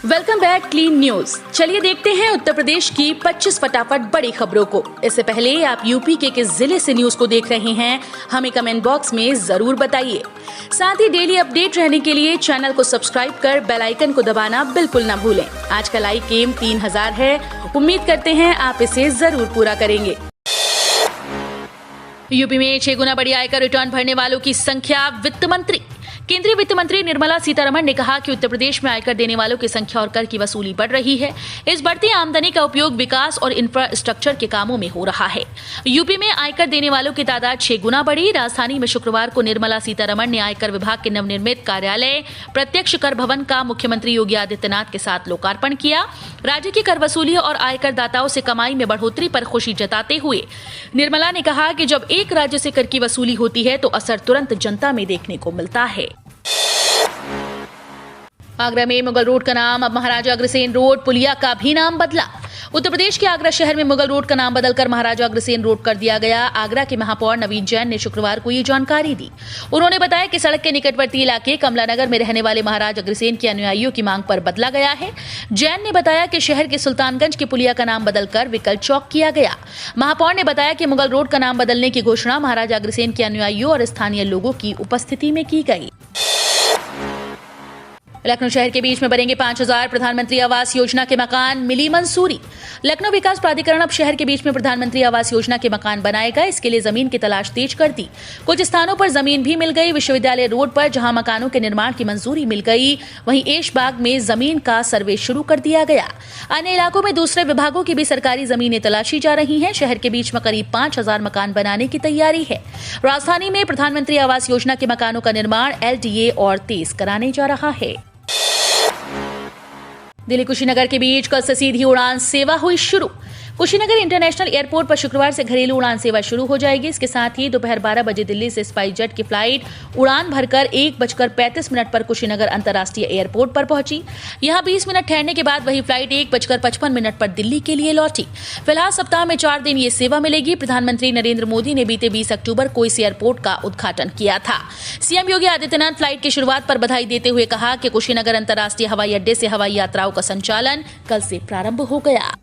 Welcome back clean news. चलिए देखते हैं उत्तर प्रदेश की 25 फटाफट बड़ी खबरों को। इससे पहले आप यूपी के किस जिले से न्यूज को देख रहे हैं, हमें कमेंट बॉक्स में जरूर बताइए। साथ ही डेली अपडेट रहने के लिए चैनल को सब्सक्राइब कर बेल आइकन को दबाना बिल्कुल न भूलें। आज का लाइक एम 3000 है, उम्मीद करते हैं आप इसे जरूर पूरा करेंगे। यूपी में 6 गुना बड़ी आयकर रिटर्न भरने वालों की संख्या। वित्त मंत्री केंद्रीय वित्त मंत्री निर्मला सीतारमण ने कहा कि उत्तर प्रदेश में आयकर देने वालों की संख्या और कर की वसूली बढ़ रही है। इस बढ़ती आमदनी का उपयोग विकास और इंफ्रास्ट्रक्चर के कामों में हो रहा है। यूपी में आयकर देने वालों की तादाद 6 गुना बढ़ी। राजधानी में शुक्रवार को निर्मला सीतारमण ने आयकर विभाग के नवनिर्मित कार्यालय प्रत्यक्ष कर भवन का मुख्यमंत्री योगी आदित्यनाथ के साथ लोकार्पण किया। राज्य की कर वसूली और आयकर दाताओं से कमाई में बढ़ोतरी पर खुशी जताते हुए निर्मला ने कहा कि जब एक राज्य से कर की वसूली होती है तो असर तुरंत जनता में देखने को मिलता है। आगरा में मुगल रोड का नाम अब महाराजा अग्रसेन रोड, पुलिया का भी नाम बदला। उत्तर प्रदेश के आगरा शहर में मुगल रोड का नाम बदलकर महाराजा अग्रसेन रोड कर दिया गया। आगरा के महापौर नवीन जैन ने शुक्रवार को ये जानकारी दी। उन्होंने बताया कि सड़क के निकटवर्ती इलाके कमलानगर में रहने वाले महाराज अग्रसेन के अनुयायियों की मांग पर बदला गया है। जैन ने बताया कि शहर के सुल्तानगंज के पुलिया का नाम बदलकर विकल चौक किया गया। महापौर ने बताया कि मुगल रोड का नाम बदलने की घोषणा महाराजा अग्रसेन के अनुयायियों और स्थानीय लोगों की उपस्थिति में की गई। लखनऊ शहर के बीच में बनेंगे 5000 प्रधानमंत्री आवास योजना के मकान, मिली मंजूरी। लखनऊ विकास प्राधिकरण अब शहर के बीच में प्रधानमंत्री आवास योजना के मकान बनाएगा। इसके लिए जमीन की तलाश तेज कर दी। कुछ स्थानों पर जमीन भी मिल गई। विश्वविद्यालय रोड पर जहां मकानों के निर्माण की मंजूरी मिल गई, वहीं ऐशबाग में जमीन का सर्वे शुरू कर दिया गया। अन्य इलाकों में दूसरे विभागों की भी सरकारी जमीनें तलाशी जा रही हैं। शहर के बीच में करीब 5000 मकान बनाने की तैयारी है। राजधानी में प्रधानमंत्री आवास योजना के मकानों का निर्माण LDA और तेज कराने जा रहा है। दिल्ली कुशीनगर के बीच कल से सीधी उड़ान सेवा हुई शुरू। कुशीनगर इंटरनेशनल एयरपोर्ट पर शुक्रवार से घरेलू उड़ान सेवा शुरू हो जाएगी। इसके साथ ही दोपहर 12 बजे दिल्ली से स्पाइस जेट की फ्लाइट उड़ान भरकर 1:35 पर कुशीनगर अंतर्राष्ट्रीय एयरपोर्ट पर पहुंची। यहां 20 मिनट ठहरने के बाद वही फ्लाइट 1:55 पर दिल्ली के लिए लौटी। फिलहाल सप्ताह में 4 दिन ये सेवा मिलेगी। प्रधानमंत्री नरेंद्र मोदी ने बीते 20 अक्टूबर को इस एयरपोर्ट का उद्घाटन किया था। सीएम योगी आदित्यनाथ फ्लाइट की शुरुआत पर बधाई देते हुए कहा कि कुशीनगर अंतर्राष्ट्रीय हवाई अड्डे से हवाई यात्राओं का संचालन कल से प्रारंभ हो गया।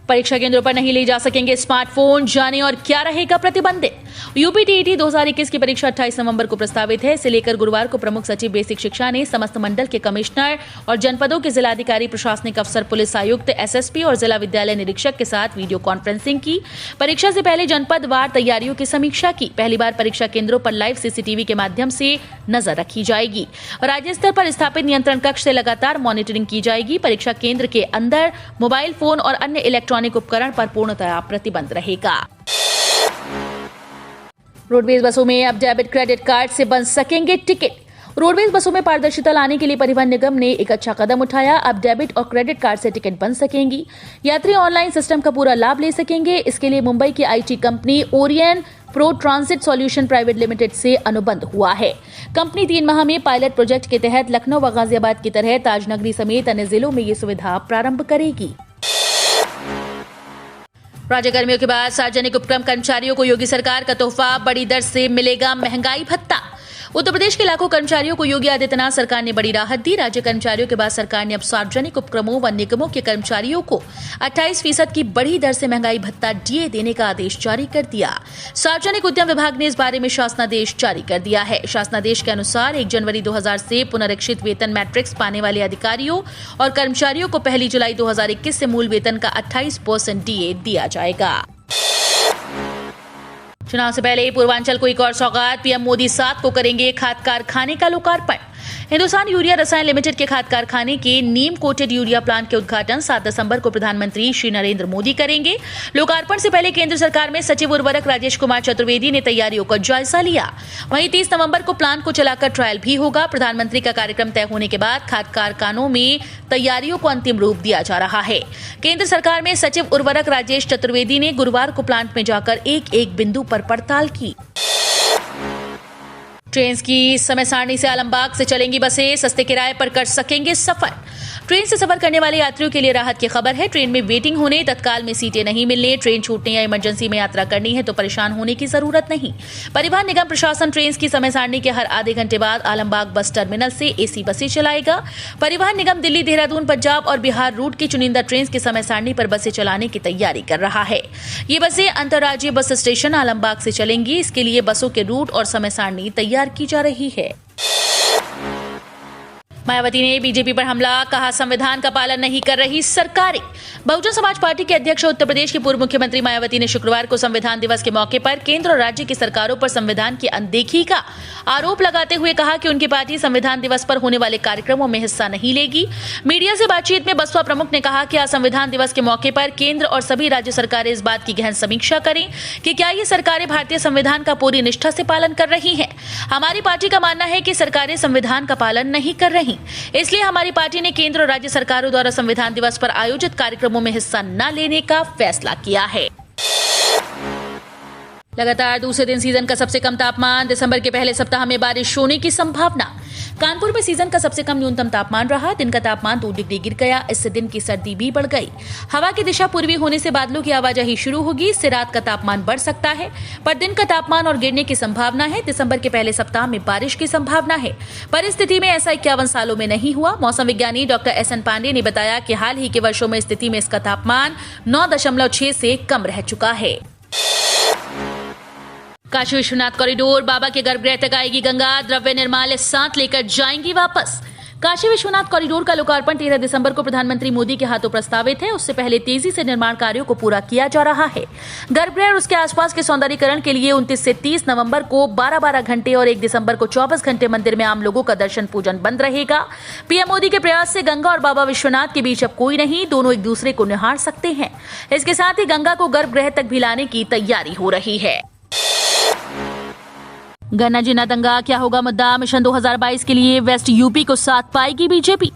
परीक्षा केंद्रों पर नहीं ले जा सकेंगे स्मार्टफोन, जाने और क्या रहेगा प्रतिबंधित। यूपी टीईटी 2021 की परीक्षा 28 नवंबर को प्रस्तावित है। इसे लेकर गुरुवार को प्रमुख सचिव बेसिक शिक्षा ने समस्त मंडल के कमिश्नर और जनपदों के जिलाधिकारी, प्रशासनिक अफसर, पुलिस आयुक्त, SSP और जिला विद्यालय निरीक्षक के साथ वीडियो कॉन्फ्रेंसिंग की। परीक्षा से पहले जनपद वार तैयारियों की समीक्षा की। पहली बार परीक्षा केंद्रों पर लाइव CCTV के माध्यम से नजर रखी जाएगी। राज्य स्तर पर स्थापित नियंत्रण कक्ष से लगातार मॉनिटरिंग की जाएगी। परीक्षा केंद्र के अंदर मोबाइल फोन और अन्य इलेक्ट्रॉनिक उपकरण पर पूर्णतः प्रतिबंध रहेगा। रोडवेज बसों में अब डेबिट क्रेडिट कार्ड से बन सकेंगे टिकट। रोडवेज बसों में पारदर्शिता लाने के लिए परिवहन निगम ने एक अच्छा कदम उठाया। अब डेबिट और क्रेडिट कार्ड से टिकट बन सकेंगी। यात्री ऑनलाइन सिस्टम का पूरा लाभ ले सकेंगे। इसके लिए मुंबई की IT company Orion pro transit solution private limited से अनुबंध हुआ है। कंपनी 3 माह में पायलट प्रोजेक्ट के तहत लखनऊ व गाजियाबाद की तरह ताजनगरी समेत अन्य जिलों में ये सुविधा प्रारंभ करेगी। राज्य कर्मियों के बाद सार्वजनिक उपक्रम कर्मचारियों को योगी सरकार का तोहफा, बड़ी दर से मिलेगा महंगाई भत्ता। उत्तर प्रदेश के लाखों कर्मचारियों को योगी आदित्यनाथ सरकार ने बड़ी राहत दी। राज्य कर्मचारियों के बाद सरकार ने अब सार्वजनिक उपक्रमों व निगमों के कर्मचारियों को 28% की बड़ी दर से महंगाई भत्ता DA देने का आदेश जारी कर दिया। सार्वजनिक उद्यम विभाग ने इस बारे में शासनादेश जारी कर दिया है। शासनादेश के अनुसार 1 जनवरी 2000 से पुनरीक्षित वेतन मैट्रिक्स पाने वाले अधिकारियों और कर्मचारियों को 1 जुलाई 2021 से मूल वेतन का 28% DA दिया जाएगा। चुनाव से पहले पूर्वांचल को एक और सौगात। PM मोदी 7 को करेंगे खाद कारखाने का लोकार्पण। हिंदुस्तान यूरिया रसायन लिमिटेड के खाद कारखाने के नीम कोटेड यूरिया प्लांट के उद्घाटन 7 दिसंबर को प्रधानमंत्री श्री नरेंद्र मोदी करेंगे। लोकार्पण से पहले केंद्र सरकार में सचिव उर्वरक राजेश कुमार चतुर्वेदी ने तैयारियों का जायजा लिया। वहीं 30 नवंबर को प्लांट को चलाकर ट्रायल भी होगा। प्रधानमंत्री का कार्यक्रम तय होने के बाद खाद कारखानों में तैयारियों को अंतिम रूप दिया जा रहा है। केंद्र सरकार में सचिव उर्वरक राजेश चतुर्वेदी ने गुरुवार को प्लांट में जाकर एक एक बिंदु पर पड़ताल की। ट्रेन की समय सारणी से आलमबाग से चलेंगी बसें, सस्ते किराए पर कर सकेंगे सफर। ट्रेन से सफर करने वाले यात्रियों के लिए राहत की खबर है। ट्रेन में वेटिंग होने, तत्काल में सीटें नहीं मिलने, ट्रेन छूटने या इमरजेंसी में यात्रा करनी है तो परेशान होने की जरूरत नहीं। परिवहन निगम प्रशासन ट्रेन की समय सारणी के हर आधे घंटे बाद आलमबाग बस टर्मिनल से एसी बसें चलाएगा। परिवहन निगम दिल्ली, देहरादून, पंजाब और बिहार रूट की चुनिंदा ट्रेन की समय सारणी पर बसें चलाने की तैयारी कर रहा है। ये बसें अंतर्राज्यीय बस स्टेशन आलमबाग से चलेंगी। इसके लिए बसों के रूट और समय सारणी तैयार की जा रही है। मायावती ने बीजेपी पर हमला, कहा संविधान का पालन नहीं कर रही सरकारें। बहुजन समाज पार्टी के अध्यक्ष उत्तर प्रदेश की पूर्व मुख्यमंत्री मायावती ने शुक्रवार को संविधान दिवस के मौके पर केंद्र और राज्य की सरकारों पर संविधान की अनदेखी का आरोप लगाते हुए कहा कि उनकी पार्टी संविधान दिवस पर होने वाले कार्यक्रमों में हिस्सा नहीं लेगी। मीडिया से बातचीत में बसपा प्रमुख ने कहा कि आज संविधान दिवस के मौके पर केंद्र और सभी राज्य सरकारें इस बात की गहन समीक्षा करें कि क्या ये सरकारें भारतीय संविधान का पूरी निष्ठा से पालन कर रही हैं। हमारी पार्टी का मानना है कि सरकारें संविधान का पालन नहीं कर रही, इसलिए हमारी पार्टी ने केंद्र और राज्य सरकारों द्वारा संविधान दिवस पर आयोजित कार्यक्रमों में हिस्सा न लेने का फैसला किया है। लगातार दूसरे दिन सीजन का सबसे कम तापमान, दिसंबर के पहले सप्ताह में बारिश होने की संभावना। कानपुर में सीजन का सबसे कम न्यूनतम तापमान रहा। दिन का तापमान 2 डिग्री गिर गया। इससे दिन की सर्दी भी बढ़ गई। हवा की दिशा पूर्वी होने से बादलों की आवाजाही शुरू होगी। इससे रात का तापमान बढ़ सकता है, पर दिन का तापमान और गिरने की संभावना है। दिसंबर के पहले सप्ताह में बारिश की संभावना है, पर इस स्थिति में ऐसा 51 सालों में नहीं हुआ। मौसम विज्ञानी डॉक्टर SN पांडे ने बताया कि हाल ही के वर्षों में स्थिति में इसका तापमान 9.6 से कम रह चुका है। काशी विश्वनाथ कॉरिडोर, बाबा के गर्भगृह तक आएगी गंगा, द्रव्य निर्माल्य साथ लेकर जाएंगी वापस। काशी विश्वनाथ कॉरिडोर का लोकार्पण 13 दिसंबर को प्रधानमंत्री मोदी के हाथों प्रस्तावित है। उससे पहले तेजी से निर्माण कार्यों को पूरा किया जा रहा है। गर्भगृह और उसके आसपास के सौंदर्यीकरण के लिए 29 से 30 नवंबर को 12-12 घंटे और 1 दिसंबर को 24 घंटे मंदिर में आम लोगों का दर्शन पूजन बंद रहेगा। पीएम मोदी के प्रयास से गंगा और बाबा विश्वनाथ के बीच अब कोई नहीं, दोनों एक दूसरे को निहार सकते हैं। इसके साथ ही गंगा को गर्भगृह तक भी लाने की तैयारी हो रही है। गन्ना जिन्ना दंगा, क्या होगा मुद्दा, मिशन 2022 के लिए वेस्ट यूपी को साथ पाएगी बीजेपी।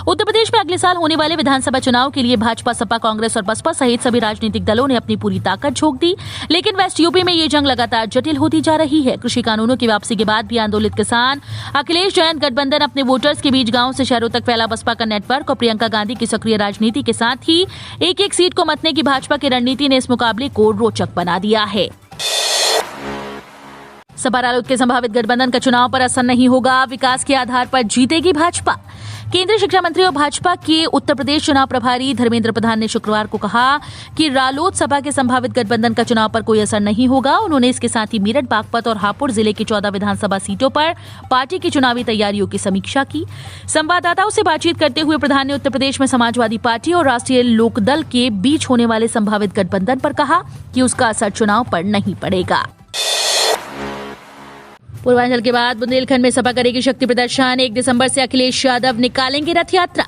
उत्तर प्रदेश में अगले साल होने वाले विधानसभा चुनाव के लिए भाजपा, सपा, कांग्रेस और बसपा सहित सभी राजनीतिक दलों ने अपनी पूरी ताकत झोंक दी, लेकिन वेस्ट यूपी में ये जंग लगातार जटिल होती जा रही है। कृषि कानूनों की वापसी के बाद भी आंदोलित किसान, अखिलेश जैन गठबंधन अपने वोटर्स के बीच गांव से शहरों तक फैला बसपा का नेटवर्क और प्रियंका गांधी की सक्रिय राजनीति के साथ ही एक-एक सीट को मतने की भाजपा की रणनीति ने इस मुकाबले को रोचक बना दिया है। सपा रालोद के संभावित गठबंधन का चुनाव पर असर नहीं होगा, विकास के आधार पर जीतेगी भाजपा। केंद्रीय शिक्षा मंत्री और भाजपा के उत्तर प्रदेश चुनाव प्रभारी धर्मेंद्र प्रधान ने शुक्रवार को कहा कि रालोद सपा के संभावित गठबंधन का चुनाव पर कोई असर नहीं होगा। उन्होंने इसके साथ ही मेरठ, बागपत और हापुड़ जिले की 14 विधानसभा सीटों पर पार्टी की चुनावी तैयारियों की समीक्षा की। संवाददाताओं से बातचीत करते हुए प्रधान ने उत्तर प्रदेश में समाजवादी पार्टी और राष्ट्रीय लोकदल के बीच होने वाले संभावित गठबंधन पर कहा कि उसका असर चुनाव पर नहीं पड़ेगा। पूर्वांचल के बाद बुंदेलखंड में सपा करेगी शक्ति प्रदर्शन। 1 दिसंबर से अखिलेश यादव निकालेंगे रथ यात्रा।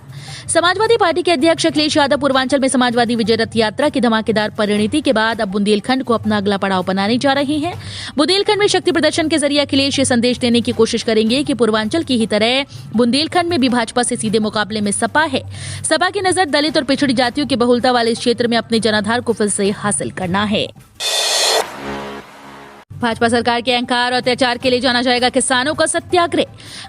समाजवादी पार्टी के अध्यक्ष अखिलेश यादव पूर्वांचल में समाजवादी विजय रथ यात्रा की धमाकेदार परिणति के बाद अब बुंदेलखंड को अपना अगला पड़ाव बनाने जा रहे हैं। बुंदेलखंड में शक्ति प्रदर्शन के जरिए अखिलेश ये संदेश देने की कोशिश करेंगे कि पूर्वांचल की ही तरह बुंदेलखंड में भी भाजपा से सीधे मुकाबले में सपा है। सपा की नजर दलित और पिछड़ी जातियों की बहुलता वाले इस क्षेत्र में अपने जनाधार को फिर से हासिल करना है। भाजपा सरकार के अहंकार और अत्याचार के लिए जाना जाएगा किसानों का सत्याग्रह।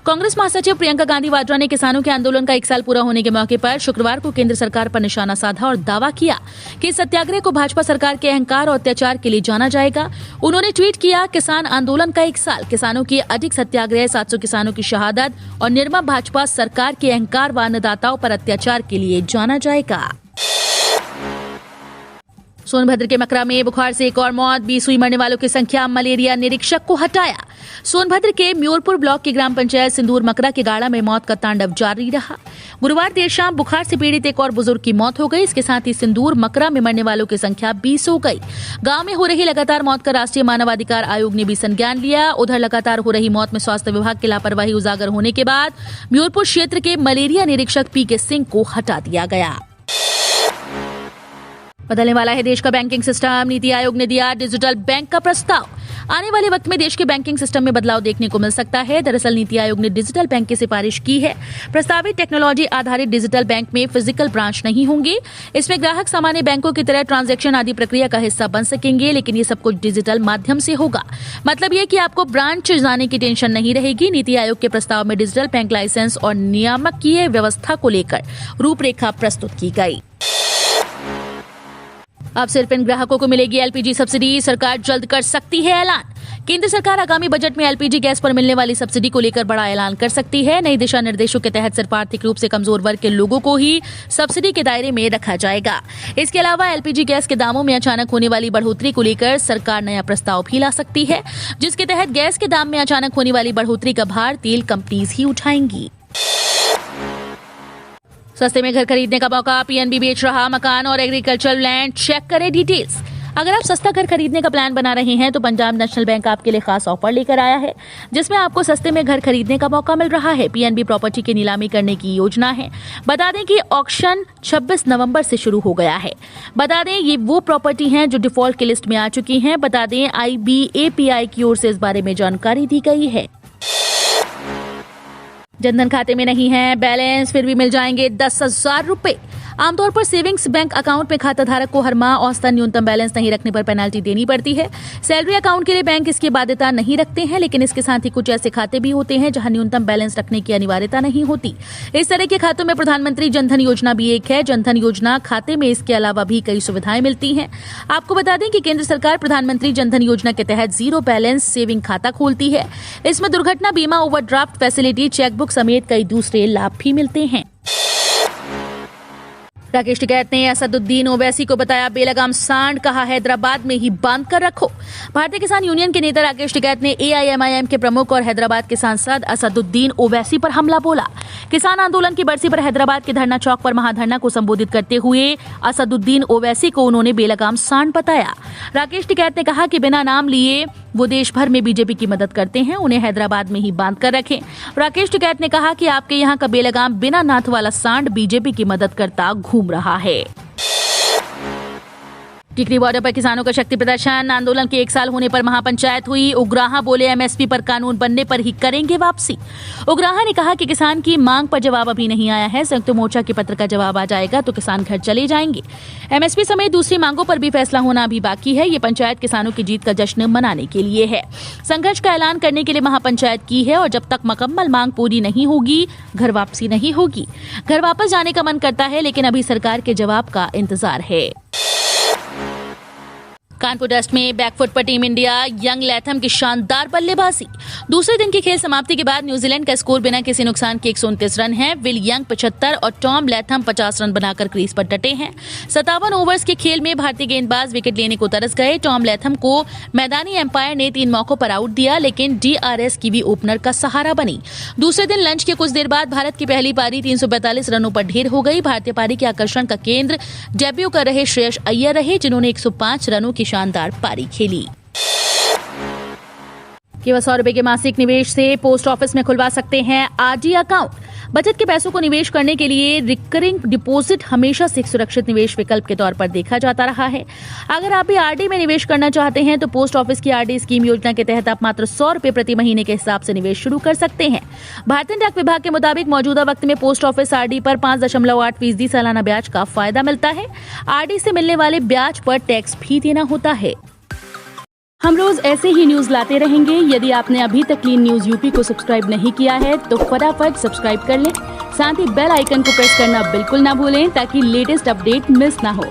कांग्रेस महासचिव प्रियंका गांधी वाड्रा ने किसानों के आंदोलन का 1 साल पूरा होने के मौके पर शुक्रवार को केंद्र सरकार पर निशाना साधा और दावा किया कि सत्याग्रह को भाजपा सरकार के अहंकार और अत्याचार के लिए जाना जाएगा। उन्होंने ट्वीट किया, किसान आंदोलन का 1 साल, किसानों की अधिक सत्याग्रह, 700 किसानों की शहादत और निर्मम भाजपा सरकार के अहंकार व अन्नदाताओं पर अत्याचार के लिए जाना जाएगा। सोनभद्र के मकरा में बुखार से एक और मौत, 20 हुई मरने वालों की संख्या, मलेरिया निरीक्षक को हटाया। सोनभद्र के म्योरपुर ब्लॉक की ग्राम पंचायत सिंदूर मकरा के गाड़ा में मौत का तांडव जारी रहा। गुरुवार देर शाम बुखार से पीड़ित एक और बुजुर्ग की मौत हो गई। इसके साथ ही सिंदूर मकरा में मरने वालों की संख्या 20 हो गई। गांव में हो रही लगातार मौत का राष्ट्रीय मानवाधिकार आयोग ने भी संज्ञान लिया। उधर लगातार हो रही मौत में स्वास्थ्य विभाग की लापरवाही उजागर होने के बाद म्योरपुर क्षेत्र के मलेरिया निरीक्षक PK सिंह को हटा दिया गया। बदलने वाला है देश का बैंकिंग सिस्टम, नीति आयोग ने दिया डिजिटल बैंक का प्रस्ताव। आने वाले वक्त में देश के बैंकिंग सिस्टम में बदलाव देखने को मिल सकता है। दरअसल नीति आयोग ने डिजिटल बैंक की सिफारिश की है। प्रस्तावित टेक्नोलॉजी आधारित डिजिटल बैंक में फिजिकल ब्रांच नहीं होंगे। इसमें ग्राहक सामान्य बैंकों की तरह ट्रांजैक्शन आदि प्रक्रिया का हिस्सा बन सकेंगे, लेकिन ये सब कुछ डिजिटल माध्यम से होगा। मतलब ये कि आपको ब्रांच जाने की टेंशन नहीं रहेगी। नीति आयोग के प्रस्ताव में डिजिटल बैंक लाइसेंस और नियामकीय व्यवस्था को लेकर रूपरेखा प्रस्तुत की गई। अब सिर्फ इन ग्राहकों को मिलेगी एलपीजी सब्सिडी। सरकार जल्द कर सकती है ऐलान। केंद्र सरकार आगामी बजट में एलपीजी गैस पर मिलने वाली सब्सिडी को लेकर बड़ा ऐलान कर सकती है। नई दिशा निर्देशों के तहत सिर्फ आर्थिक रूप से कमजोर वर्ग के लोगों को ही सब्सिडी के दायरे में रखा जाएगा। इसके अलावा एलपीजी गैस के दामों में अचानक होने वाली बढ़ोतरी को लेकर सरकार नया प्रस्ताव भी ला सकती है, जिसके तहत गैस के दाम में अचानक होने वाली बढ़ोतरी का भार तेल कंपनीज ही उठाएंगी। सस्ते में घर खरीदने का मौका। पीएनबी बेच रहा मकान और एग्रीकल्चरल लैंड। चेक करें डिटेल्स। अगर आप सस्ता घर खरीदने का प्लान बना रहे हैं तो पंजाब नेशनल बैंक आपके लिए खास ऑफर लेकर आया है, जिसमें आपको सस्ते में घर खरीदने का मौका मिल रहा है। पीएनबी प्रॉपर्टी की नीलामी करने की योजना है। बता दें कि ऑक्शन 26 नवंबर से शुरू हो गया है। बता दें ये वो प्रॉपर्टी हैं जो डिफॉल्ट की लिस्ट में आ चुकी हैं। बता दें IBAPI की ओर से इस बारे में जानकारी दी गई है। जनधन खाते में नहीं है बैलेंस, फिर भी मिल जाएंगे 10,000 रुपए। आमतौर पर सेविंग्स बैंक अकाउंट में खाता धारक को हर माह औसतन न्यूनतम बैलेंस नहीं रखने पर पेनल्टी देनी पड़ती है। सैलरी अकाउंट के लिए बैंक इसकी बाध्यता नहीं रखते हैं, लेकिन इसके साथ ही कुछ ऐसे खाते भी होते हैं जहां न्यूनतम बैलेंस रखने की अनिवार्यता नहीं होती। इस तरह के खातों में प्रधानमंत्री जनधन योजना भी एक है। जनधन योजना खाते में इसके अलावा भी कई सुविधाएं मिलती हैं। आपको बता दें कि केंद्र सरकार प्रधानमंत्री जनधन योजना के तहत जीरो बैलेंस सेविंग खाता खोलती है। इसमें दुर्घटना बीमा, ओवरड्राफ्ट फैसिलिटी, चेकबुक समेत कई दूसरे लाभ भी मिलते हैं। राकेश टिकैत ने असदुद्दीन ओवैसी को बताया बेलगाम सांड, कहा हैदराबाद में ही बांध कर रखो। भारतीय किसान यूनियन के नेता राकेश टिकैत ने AIMIM के प्रमुख और हैदराबाद के सांसद असदुद्दीन ओवैसी पर हमला बोला। किसान आंदोलन की बरसी पर हैदराबाद के धरना चौक पर महाधरना को संबोधित करते हुए असदुद्दीन ओवैसी को उन्होंने बेलगाम सांड बताया। राकेश टिकैत ने कहा कि बिना नाम लिए वो देश भर में बीजेपी की मदद करते हैं, उन्हें हैदराबाद में ही बांध कर रखें। राकेश टिकैत ने कहा कि आपके यहाँ का बेलगाम बिना नाथ वाला सांड बीजेपी की मदद करता घूम रहा है। टिकरी बॉर्डर पर किसानों का शक्ति प्रदर्शन। आंदोलन के 1 साल होने पर महापंचायत हुई। उग्राहा बोले MSP पर कानून बनने पर ही करेंगे वापसी। उग्राहा ने कहा कि किसान की मांग पर जवाब अभी नहीं आया है। संयुक्त मोर्चा के पत्र का जवाब आ जाएगा तो किसान घर चले जाएंगे। MSP समेत दूसरी मांगों पर भी फैसला होना अभी बाकी है। ये पंचायत किसानों की जीत का जश्न मनाने के लिए है। संघर्ष का ऐलान करने के लिए महापंचायत की है और जब तक मुकम्मल मांग पूरी नहीं होगी घर वापसी नहीं होगी। घर वापस जाने का मन करता है, लेकिन अभी सरकार के जवाब का इंतजार है। कानपुर टेस्ट में बैकफुट पर टीम इंडिया। यंग लैथम की शानदार बल्लेबाजी। दूसरे दिन की खेल समाप्ति के बाद न्यूजीलैंड का स्कोर बिना किसी नुकसान के 129 रन है। विल यंग 75 और टॉम लैथम 50 रन बनाकर क्रीज पर डटे हैं। 57 ओवर्स के खेल में भारतीय गेंदबाज विकेट लेने को तरस गए। टॉम लैथम को मैदानी एम्पायर ने 3 मौकों पर आउट दिया, लेकिन DRS की भी ओपनर का सहारा बनी। दूसरे दिन लंच के कुछ देर बाद भारत की पहली पारी 342 रनों पर ढेर हो गई। भारतीय पारी के आकर्षण का केंद्र डेब्यू कर रहे श्रेयस अय्यर रहे, जिन्होंने 105 रनों की शानदार पारी खेली। केवल 100 रुपए के मासिक निवेश से पोस्ट ऑफिस में खुलवा सकते हैं RD अकाउंट। बचत के पैसों को निवेश करने के लिए रिकरिंग डिपॉजिट हमेशा से एक सुरक्षित निवेश विकल्प के तौर पर देखा जाता रहा है। अगर आप भी RD में निवेश करना चाहते हैं तो पोस्ट ऑफिस की RD स्कीम योजना के तहत आप मात्र 100 रुपए प्रति महीने के हिसाब से निवेश शुरू कर सकते हैं। भारतीय डाक विभाग के मुताबिक मौजूदा वक्त में पोस्ट ऑफिस RD पर 5.8% सालाना ब्याज का फायदा मिलता है। RD से मिलने वाले ब्याज पर टैक्स भी देना होता है। हम रोज ऐसे ही न्यूज लाते रहेंगे। यदि आपने अभी तक क्लीन न्यूज यूपी को सब्सक्राइब नहीं किया है तो फटाफट सब्सक्राइब कर लें। साथ ही बेल आइकन को प्रेस करना बिल्कुल ना भूलें ताकि लेटेस्ट अपडेट मिस ना हो।